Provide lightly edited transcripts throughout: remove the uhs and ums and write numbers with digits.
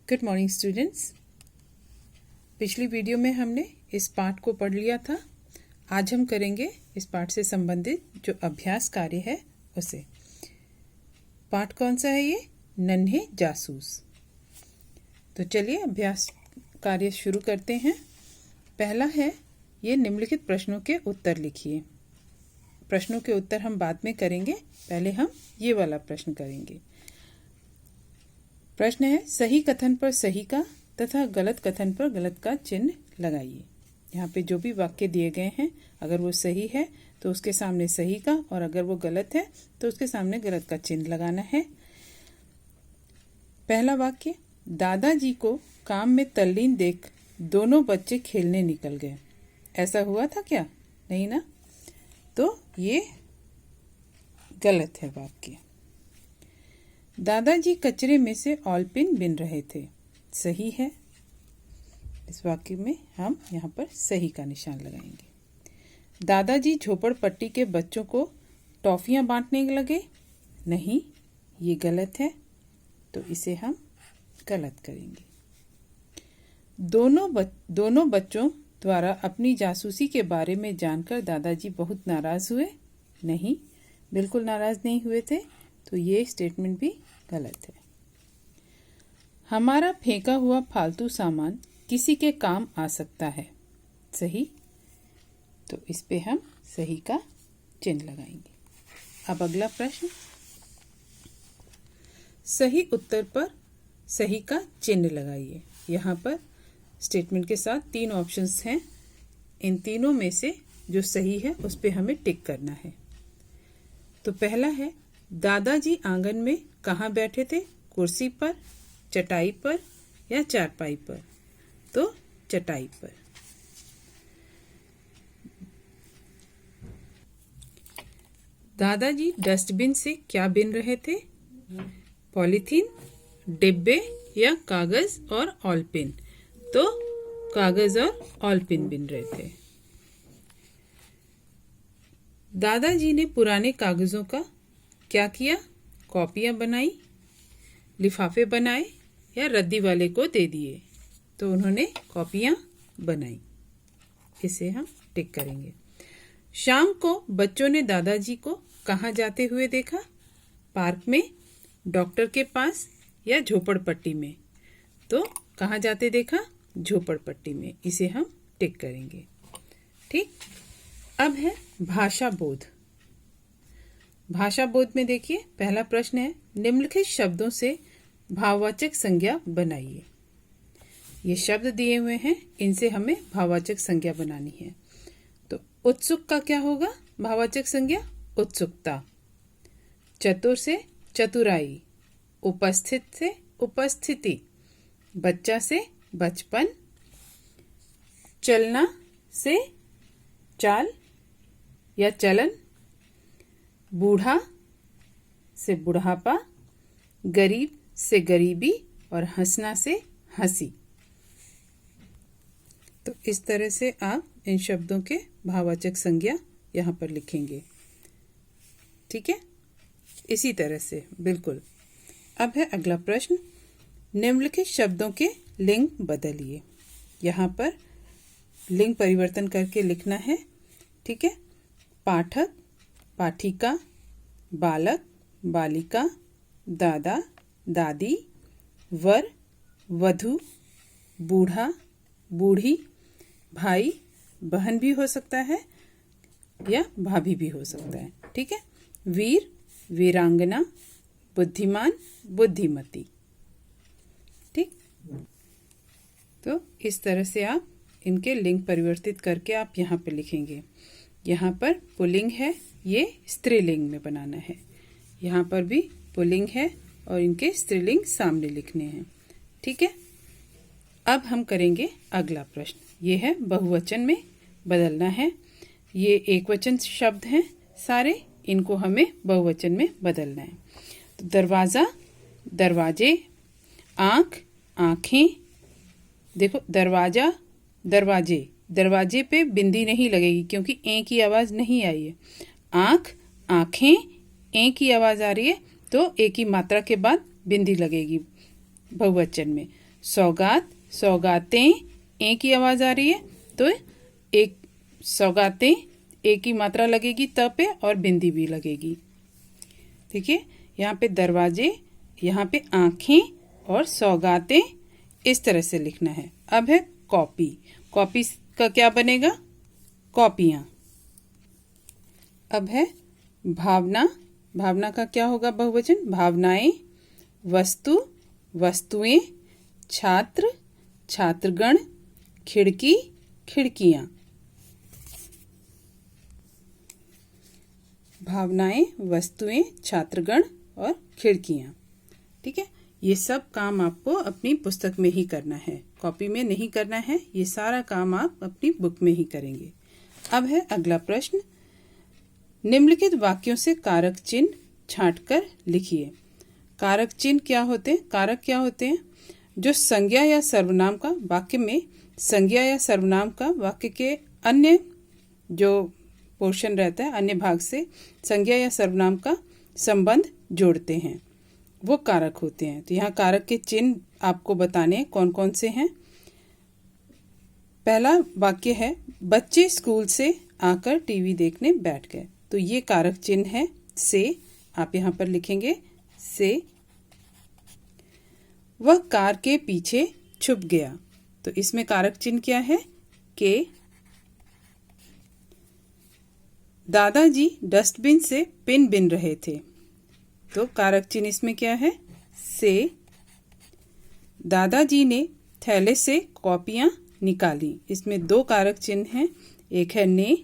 Good morning students. पिछली video में हमने इस पाठ को पढ़ लिया था। आज हम करेंगे इस पाठ से संबंधित जो अभ्यास कार्य है उसे। पाठ कौन सा है ये? नन्हे जासूस। तो चलिए अभ्यास कार्य शुरू करते हैं। पहला है ये निम्नलिखित प्रश्नों के उत्तर लिखिए। प्रश्नों के उत्तर हम बाद में करेंगे, पहले हम ये वाला प्रश्न करेंगे। प्रश्न है सही कथन पर सही का तथा गलत कथन पर गलत का चिन्ह लगाइए। यहाँ पे जो भी वाक्य दिए गए हैं अगर वो सही है तो उसके सामने सही का, और अगर वो गलत है तो उसके सामने गलत का चिन्ह लगाना है। पहला वाक्य, दादाजी को काम में तल्लीन देख दोनों बच्चे खेलने निकल गए। ऐसा हुआ था क्या? नहीं ना, तो ये गलत है वाक्य। दादाजी कचरे में से ऑलपिन बिन रहे थे। सही है। इस वाक्य में हम यहाँ पर सही का निशान लगाएंगे। दादाजी झोपड़पट्टी के बच्चों को टॉफियाँ बांटने लगे। नहीं, ये गलत है, तो इसे हम गलत करेंगे। दोनों बच्चों द्वारा अपनी जासूसी के बारे में जानकर दादाजी बहुत नाराज हुए। नहीं, बिल्कुल नाराज नहीं हुए थे, तो ये स्टेटमेंट भी गलत है। हमारा फेंका हुआ फालतू सामान किसी के काम आ सकता है। सही, तो इस पे हम सही का चिन्ह लगाएंगे। अब अगला प्रश्न, सही उत्तर पर सही का चिन्ह लगाइए। यहाँ पर स्टेटमेंट के साथ 3 ऑप्शंस हैं। इन तीनों में से जो सही है उस पे हमें टिक करना है। तो पहला है, दादाजी आंगन में कहाँ बैठे थे? कुर्सी पर, चटाई पर या चारपाई पर? तो चटाई पर। दादाजी डस्टबिन से क्या बिन रहे थे? पॉलीथीन, डिब्बे या कागज और ऑलपिन? तो कागज और ऑलपिन बिन रहे थे। दादाजी ने पुराने कागजों का क्या किया? कॉपियां बनाई, लिफाफे बनाए या रद्दी वाले को दे दिए? तो उन्होंने कॉपियां बनाई। इसे हम टिक करेंगे। शाम को बच्चों ने दादाजी को कहाँ जाते हुए देखा? पार्क में, डॉक्टर के पास या झोपड़पट्टी में? तो कहाँ जाते देखा? झोपड़पट्टी में। इसे हम टिक करेंगे। ठीक। अब है भाषा बोध। भाषा बोध में देखिए पहला प्रश्न है, निम्नलिखित शब्दों से भाववाचक संज्ञा बनाइए। ये शब्द दिए हुए हैं, इनसे हमें भाववाचक संज्ञा बनानी है। तो उत्सुक का क्या होगा? भाववाचक संज्ञा उत्सुकता। चतुर से चतुराई, उपस्थित से उपस्थिति, बच्चा से बचपन, चलना से चाल या चलन, बूढ़ा से बुढ़ापा, गरीब से गरीबी और हंसना से हंसी। तो इस तरह से आप इन शब्दों के भाववाचक संज्ञा यहाँ पर लिखेंगे। ठीक है, इसी तरह से बिल्कुल। अब है अगला प्रश्न, निम्नलिखित शब्दों के लिंग बदलिए। यहाँ पर लिंग परिवर्तन करके लिखना है। ठीक है, पाठक, पाठिका, बालक, बालिका, दादा, दादी, वर, वधू, बूढ़ा, बूढ़ी, भाई, बहन भी हो सकता है या भाभी भी हो सकता है। ठीक है, वीर, वीरांगना, बुद्धिमान, बुद्धिमती। ठीक, तो इस तरह से आप इनके लिंग परिवर्तित करके आप यहाँ पे लिखेंगे। यहाँ पर पुल्लिंग है, ये स्त्रीलिंग में बनाना है। यहाँ पर भी पुल्लिंग है और इनके स्त्रीलिंग सामने लिखने हैं। ठीक है, अब हम करेंगे अगला प्रश्न। ये है बहुवचन में बदलना है। ये एकवचन शब्द हैं सारे, इनको हमें बहुवचन में बदलना है। तो दरवाज़ा, दरवाजे, आँख, आँखें। देखो दरवाज़ा, दरवाजे, दरवाजे पे बिंदी नहीं लगेगी क्योंकि ए की आवाज़ नहीं आई है। आँख, आँखें, ए की आवाज़ आ रही है तो ए की मात्रा के बाद बिंदी लगेगी बहुवचन में। सौगात, सौगातें, ए की आवाज आ रही है तो एक सौगातें ए की मात्रा लगेगी त पे और बिंदी भी लगेगी। ठीक है, यहाँ पे दरवाजे, यहाँ पे आंखें और सौगातें, इस तरह से लिखना है। अब है कॉपी। कॉपी का क्या बनेगा? कॉपियां। अब है भावना। भावना का क्या होगा बहुवचन? भावनाएं। वस्तु, वस्तुएं। छात्र, छात्रगण। खिड़की, खिड़कियां। भावनाएं, वस्तुएं, छात्रगण और खिड़कियां। ठीक है, ये सब काम आपको अपनी पुस्तक में ही करना है, कॉपी में नहीं करना है। ये सारा काम आप अपनी बुक में ही करेंगे। अब है अगला प्रश्न, निम्नलिखित वाक्यों से कारक चिन्ह छांटकर लिखिए। कारक चिन्ह क्या होते हैं? कारक क्या होते हैं? जो संज्ञा या सर्वनाम का वाक्य में, संज्ञा या सर्वनाम का वाक्य के अन्य जो पोर्शन रहता है, अन्य भाग से संज्ञा या सर्वनाम का संबंध जोड़ते हैं, वो कारक होते हैं। तो यहाँ कारक के चिन्ह आपको बताने कौन कौन से हैं। पहला वाक्य है, बच्चे स्कूल से आकर टीवी देखने बैठ गए। तो ये कारक चिन्ह है से, आप यहाँ पर लिखेंगे से। वह कार के पीछे छुप गया। तो इसमें कारक चिन्ह क्या है? के। दादाजी डस्टबिन से पिन बिन रहे थे। तो कारक चिन्ह इसमें क्या है? से। दादाजी ने थैले से कॉपियां निकाली। इसमें दो कारक चिन्ह हैं, एक है ने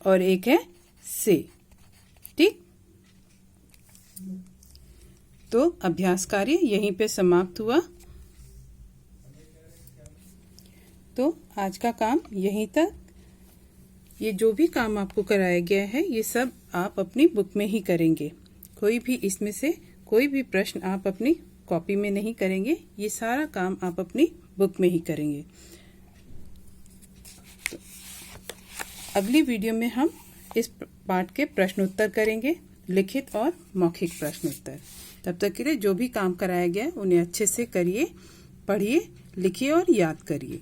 और एक है से। ठीक, तो अभ्यास कार्य यहीं पे समाप्त हुआ। तो आज का काम यहीं तक। ये जो भी काम आपको कराया गया है, ये सब आप अपनी बुक में ही करेंगे। कोई भी इसमें से कोई भी प्रश्न आप अपनी कॉपी में नहीं करेंगे, ये सारा काम आप अपनी बुक में ही करेंगे। तो अगली वीडियो में हम इस पाठ के प्रश्नोत्तर करेंगे, लिखित और मौखिक प्रश्नोत्तर। तब तक के लिए जो भी काम कराया गया है उन्हें अच्छे से करिए, पढ़िए, लिखिए और याद करिए।